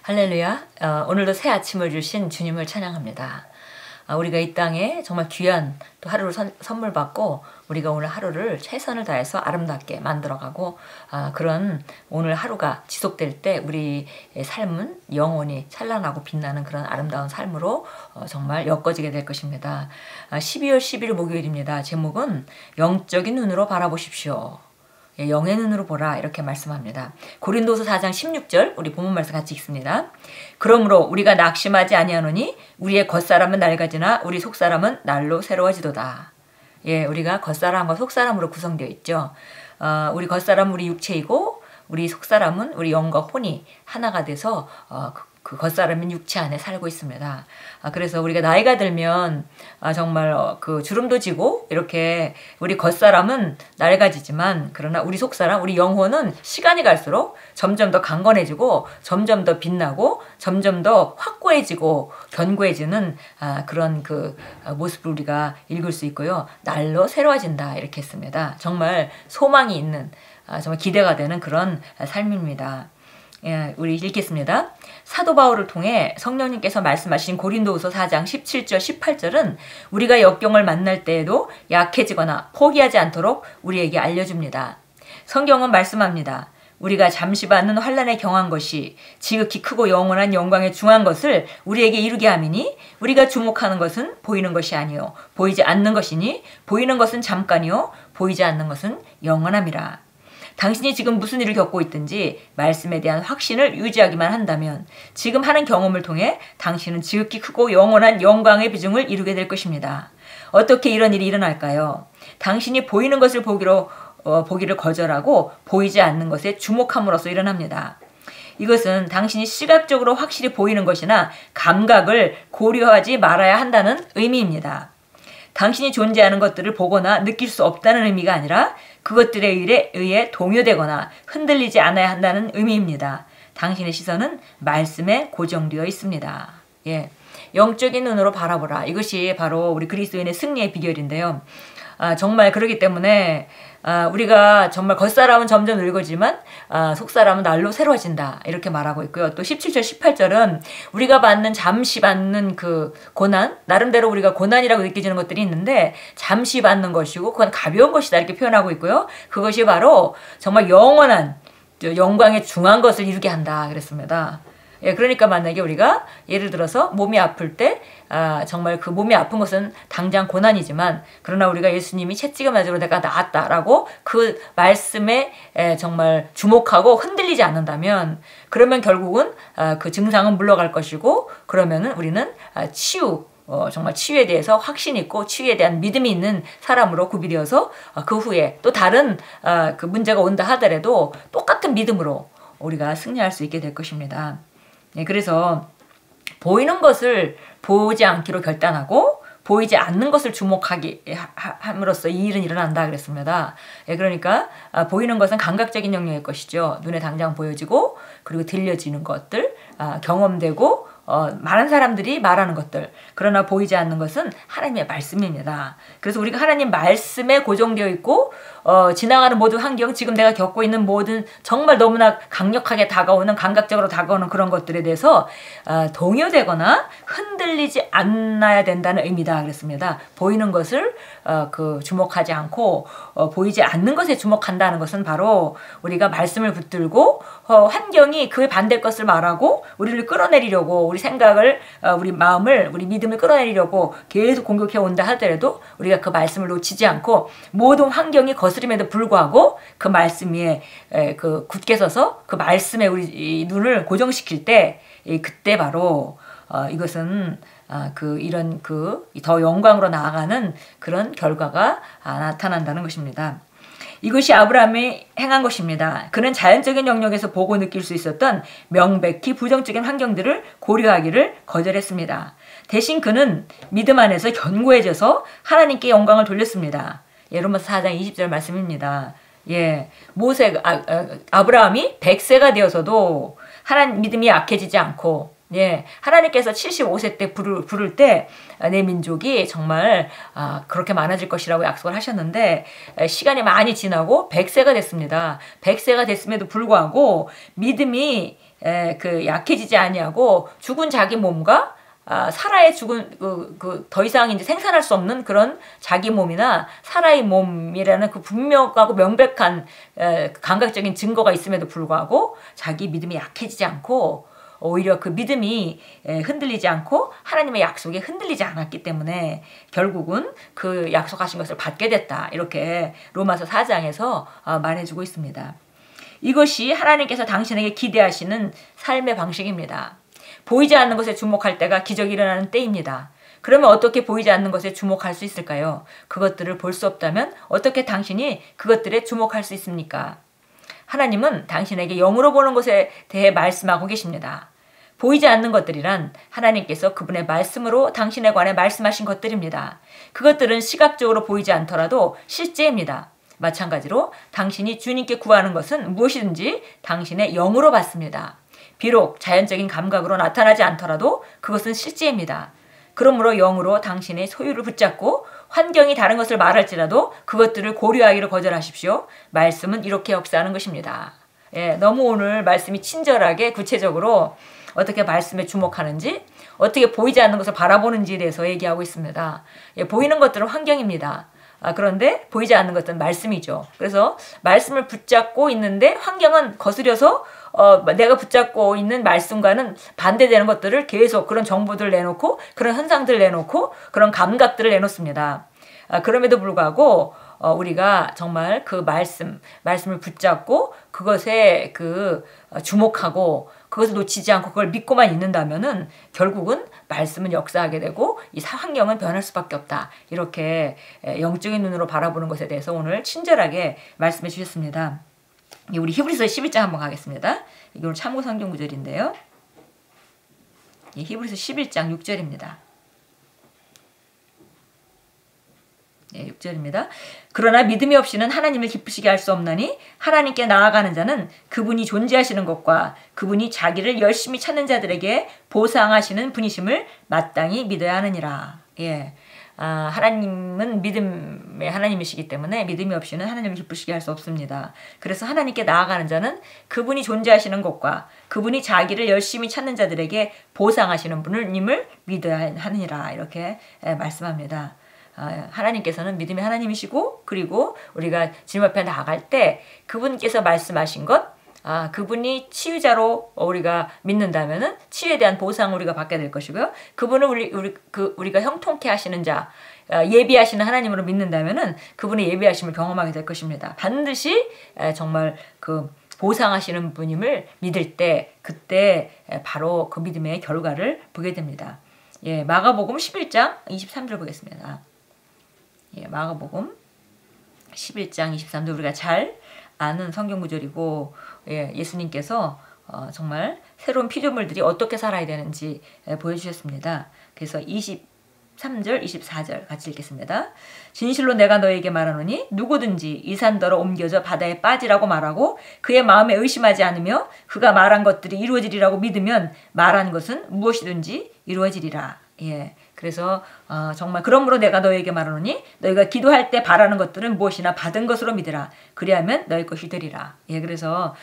할렐루야. 오늘도 새 아침을 주신 주님을 찬양합니다. 우리가 이 땅에 정말 귀한 또 하루를 선물 받고 우리가 오늘 하루를 최선을 다해서 아름답게 만들어가고 그런 오늘 하루가 지속될 때 우리의 삶은 영원히 찬란하고 빛나는 그런 아름다운 삶으로 정말 엮어지게 될 것입니다. 12월 10일 목요일입니다. 제목은 영적인 눈으로 바라보십시오. 영의 눈으로 보라 이렇게 말씀합니다. 고린도서 4장 16절 우리 본문 말씀 같이 읽습니다. 그러므로 우리가 낙심하지 아니하노니 우리의 겉사람은 낡아지나 우리 속사람은 날로 새로워지도다. 우리가 겉사람과 속사람으로 구성되어 있죠. 우리 겉사람은 우리 육체이고 우리 속사람은 우리 영과 혼이 하나가 돼서 그 겉사람은 육체 안에 살고 있습니다. 그래서 우리가 나이가 들면 정말 그 주름도 지고 이렇게 우리 겉사람은 낡아지지만 그러나 우리 속사람, 우리 영혼은 시간이 갈수록 점점 더 강건해지고 점점 더 빛나고 점점 더 확고해지고 견고해지는 그런 그 모습을 우리가 읽을 수 있고요. 날로 새로워진다 이렇게 했습니다. 정말 소망이 있는 정말 기대가 되는 그런 삶입니다. 우리 읽겠습니다. 사도 바울을 통해 성령님께서 말씀하신 고린도후서 4장 17절 18절은 우리가 역경을 만날 때에도 약해지거나 포기하지 않도록 우리에게 알려줍니다. 성경은 말씀합니다. 우리가 잠시 받는 환난에 경한 것이 지극히 크고 영원한 영광에 중한 것을 우리에게 이루게 함이니 우리가 주목하는 것은 보이는 것이 아니요 보이지 않는 것이니 보이는 것은 잠깐이요 보이지 않는 것은 영원함이라. 당신이 지금 무슨 일을 겪고 있든지 말씀에 대한 확신을 유지하기만 한다면 지금 하는 경험을 통해 당신은 지극히 크고 영원한 영광의 비중을 이루게 될 것입니다. 어떻게 이런 일이 일어날까요? 당신이 보이는 것을 보기를 거절하고 보이지 않는 것에 주목함으로써 일어납니다. 이것은 당신이 시각적으로 확실히 보이는 것이나 감각을 고려하지 말아야 한다는 의미입니다. 당신이 존재하는 것들을 보거나 느낄 수 없다는 의미가 아니라 그것들에 의해 동요되거나 흔들리지 않아야 한다는 의미입니다. 당신의 시선은 말씀에 고정되어 있습니다. 영적인 눈으로 바라보라. 이것이 바로 우리 그리스도인의 승리의 비결인데요. 정말 그렇기 때문에 우리가 정말 겉사람은 점점 늙어지만 속사람은 날로 새로워진다 이렇게 말하고 있고요. 또 17절 18절은 우리가 잠시 받는 그 고난, 나름대로 우리가 고난이라고 느껴지는 것들이 있는데 잠시 받는 것이고 그건 가벼운 것이다 이렇게 표현하고 있고요. 그것이 바로 정말 영원한 영광에 중한 것을 이루게 한다 그랬습니다. 그러니까 만약에 우리가 예를 들어서 몸이 아플 때 정말 그 몸이 아픈 것은 당장 고난이지만 그러나 우리가 예수님이 채찍을 맞으러 내가 나았다라고 그 말씀에 정말 주목하고 흔들리지 않는다면 그러면 결국은 그 증상은 물러갈 것이고 그러면은 우리는 정말 치유에 대해서 확신 있고 치유에 대한 믿음이 있는 사람으로 구비되어서 그 후에 또 다른 그 문제가 온다 하더라도 똑같은 믿음으로 우리가 승리할 수 있게 될 것입니다. 그래서 보이는 것을 보지 않기로 결단하고 보이지 않는 것을 주목함으로써 이 일은 일어난다 그랬습니다. 그러니까 보이는 것은 감각적인 영역의 것이죠. 눈에 당장 보여지고 그리고 들려지는 것들, 경험되고 많은 사람들이 말하는 것들. 그러나 보이지 않는 것은 하나님의 말씀입니다. 그래서 우리가 하나님 말씀에 고정되어 있고 지나가는 모든 환경, 지금 내가 겪고 있는 모든 정말 너무나 강력하게 다가오는 감각적으로 다가오는 그런 것들에 대해서 동요되거나 흔들리지 않아야 된다는 의미다 그랬습니다. 보이는 것을 주목하지 않고 보이지 않는 것에 주목한다는 것은 바로 우리가 말씀을 붙들고 환경이 그에 반대 것을 말하고 우리를 끌어내리려고 우리 생각을 우리 마음을 우리 믿음을 끌어내리려고 계속 공격해 온다 하더라도 우리가 그 말씀을 놓치지 않고 모든 환경이 거스림에도 불구하고 그 말씀 위에 굳게 서서 그 말씀에 우리 눈을 고정시킬 때 그때 바로 이것은 이런 더 영광으로 나아가는 그런 결과가 나타난다는 것입니다. 이것이 아브라함이 행한 것입니다. 그는 자연적인 영역에서 보고 느낄 수 있었던 명백히 부정적인 환경들을 고려하기를 거절했습니다. 대신 그는 믿음 안에서 견고해져서 하나님께 영광을 돌렸습니다. 로마서 4장 20절 말씀입니다. 아브라함이 100세가 되어서도 하나님 믿음이 약해지지 않고 하나님께서 75세 때 부를 때 내 민족이 정말 그렇게 많아질 것이라고 약속을 하셨는데 시간이 많이 지나고 100세가 됐습니다. 100세가 됐음에도 불구하고 믿음이 그 약해지지 아니하고 죽은 자기 몸과 사라의 죽은 더 이상 이제 생산할 수 없는 그런 자기 몸이나 사라의 몸이라는 그 분명하고 명백한 감각적인 증거가 있음에도 불구하고 자기 믿음이 약해지지 않고 오히려 그 믿음이 흔들리지 않고 하나님의 약속에 흔들리지 않았기 때문에 결국은 그 약속하신 것을 받게 됐다. 이렇게 로마서 4장에서 말해주고 있습니다. 이것이 하나님께서 당신에게 기대하시는 삶의 방식입니다. 보이지 않는 것에 주목할 때가 기적이 일어나는 때입니다. 그러면 어떻게 보이지 않는 것에 주목할 수 있을까요? 그것들을 볼 수 없다면 어떻게 당신이 그것들에 주목할 수 있습니까? 하나님은 당신에게 영으로 보는 것에 대해 말씀하고 계십니다. 보이지 않는 것들이란 하나님께서 그분의 말씀으로 당신에 관해 말씀하신 것들입니다. 그것들은 시각적으로 보이지 않더라도 실제입니다. 마찬가지로 당신이 주님께 구하는 것은 무엇이든지 당신의 영으로 받습니다. 비록 자연적인 감각으로 나타나지 않더라도 그것은 실제입니다. 그러므로 영으로 당신의 소유를 붙잡고 환경이 다른 것을 말할지라도 그것들을 고려하기를 거절하십시오. 말씀은 이렇게 역사하는 것입니다. 너무 오늘 말씀이 친절하게 구체적으로 어떻게 말씀에 주목하는지, 어떻게 보이지 않는 것을 바라보는지에 대해서 얘기하고 있습니다. 보이는 것들은 환경입니다. 그런데 보이지 않는 것들은 말씀이죠. 그래서 말씀을 붙잡고 있는데 환경은 거스려서 내가 붙잡고 있는 말씀과는 반대되는 것들을 계속 그런 정보들을 내놓고 그런 현상들을 내놓고 그런 감각들을 내놓습니다. 그럼에도 불구하고 우리가 정말 그 말씀을 붙잡고 그것에 주목하고 그것을 놓치지 않고 그걸 믿고만 있는다면은 결국은 말씀은 역사하게 되고 이 환경은 변할 수밖에 없다. 이렇게 영적인 눈으로 바라보는 것에 대해서 오늘 친절하게 말씀해 주셨습니다. 우리 히브리서 11장 한번 가겠습니다. 이게 오늘 참고 성경 구절인데요. 히브리서 11장 6절입니다. 6절입니다. 그러나 믿음이 없이는 하나님을 기쁘시게 할 수 없나니 하나님께 나아가는 자는 그분이 존재하시는 것과 그분이 자기를 열심히 찾는 자들에게 보상하시는 분이심을 마땅히 믿어야 하느니라. 하나님은 믿음의 하나님이시기 때문에 믿음이 없이는 하나님을 기쁘시게 할 수 없습니다. 그래서 하나님께 나아가는 자는 그분이 존재하시는 것과 그분이 자기를 열심히 찾는 자들에게 보상하시는 분님을 믿어야 하느니라. 이렇게 말씀합니다. 하나님께서는 믿음의 하나님이시고 그리고 우리가 주님 앞에 나아갈 때 그분께서 말씀하신 것 그분이 치유자로 우리가 믿는다면은 치유에 대한 보상을 우리가 받게 될 것이고요. 그분을 우리가 형통케 하시는 자, 예비하시는 하나님으로 믿는다면은 그분의 예비하심을 경험하게 될 것입니다. 반드시 정말 그 보상하시는 분임을 믿을 때 그때 바로 그 믿음의 결과를 보게 됩니다. 마가복음 11장 23절 보겠습니다. 마가복음 11장 23절 우리가 잘 아는 성경 구절이고 예수님께서 정말 새로운 피조물들이 어떻게 살아야 되는지 보여주셨습니다. 그래서 23절, 24절 같이 읽겠습니다. 진실로 내가 너에게 말하노니 누구든지 이 산더러 옮겨져 바다에 빠지라고 말하고 그의 마음에 의심하지 않으며 그가 말한 것들이 이루어지리라고 믿으면 말한 것은 무엇이든지 이루어지리라. 그래서 정말 그러므로 내가 너에게 말하노니 너희가 기도할 때 바라는 것들은 무엇이나 받은 것으로 믿으라. 그리하면 너희 것이 되리라. 그래서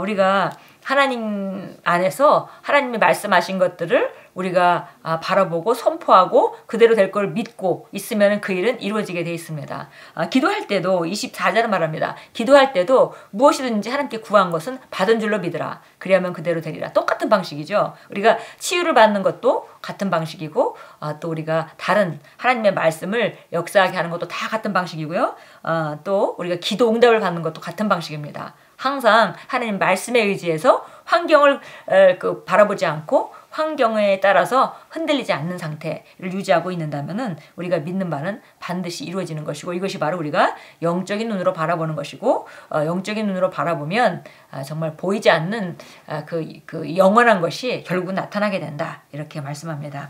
우리가 하나님 안에서 하나님이 말씀하신 것들을 우리가 바라보고 선포하고 그대로 될 걸 믿고 있으면 그 일은 이루어지게 되어 있습니다. 기도할 때도 24절을 말합니다. 기도할 때도 무엇이든지 하나님께 구한 것은 받은 줄로 믿으라. 그리하면 그대로 되리라. 똑같은 방식이죠. 우리가 치유를 받는 것도 같은 방식이고 또 우리가 다른 하나님의 말씀을 역사하게 하는 것도 다 같은 방식이고요. 또 우리가 기도 응답을 받는 것도 같은 방식입니다. 항상 하나님 말씀에 의지해서 환경을 바라보지 않고 환경에 따라서 흔들리지 않는 상태를 유지하고 있는다면은 우리가 믿는 바는 반드시 이루어지는 것이고 이것이 바로 우리가 영적인 눈으로 바라보는 것이고 영적인 눈으로 바라보면 정말 보이지 않는 그 영원한 것이 결국 나타나게 된다. 이렇게 말씀합니다.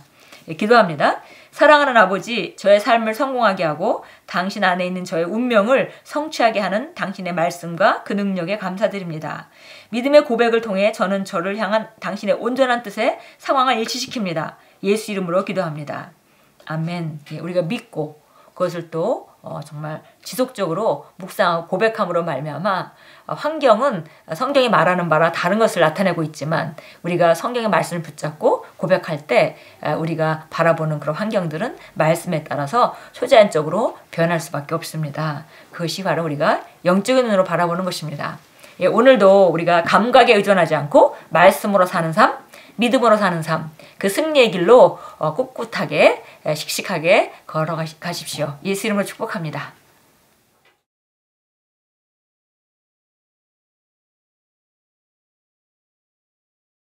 기도합니다. 사랑하는 아버지, 저의 삶을 성공하게 하고 당신 안에 있는 저의 운명을 성취하게 하는 당신의 말씀과 그 능력에 감사드립니다. 믿음의 고백을 통해 저는 저를 향한 당신의 온전한 뜻에 상황을 일치시킵니다. 예수 이름으로 기도합니다. 아멘. 우리가 믿고 그것을 또 정말 지속적으로 묵상하고 고백함으로 말미암아 환경은 성경이 말하는 바라 다른 것을 나타내고 있지만 우리가 성경의 말씀을 붙잡고 고백할 때 우리가 바라보는 그런 환경들은 말씀에 따라서 초자연적으로 변할 수밖에 없습니다. 그것이 바로 우리가 영적인 눈으로 바라보는 것입니다. 예, 오늘도 우리가 감각에 의존하지 않고 말씀으로 사는 삶, 믿음으로 사는 삶, 그 승리의 길로 꿋꿋하게 씩씩하게 걸어가십시오. 예수 이름으로 축복합니다.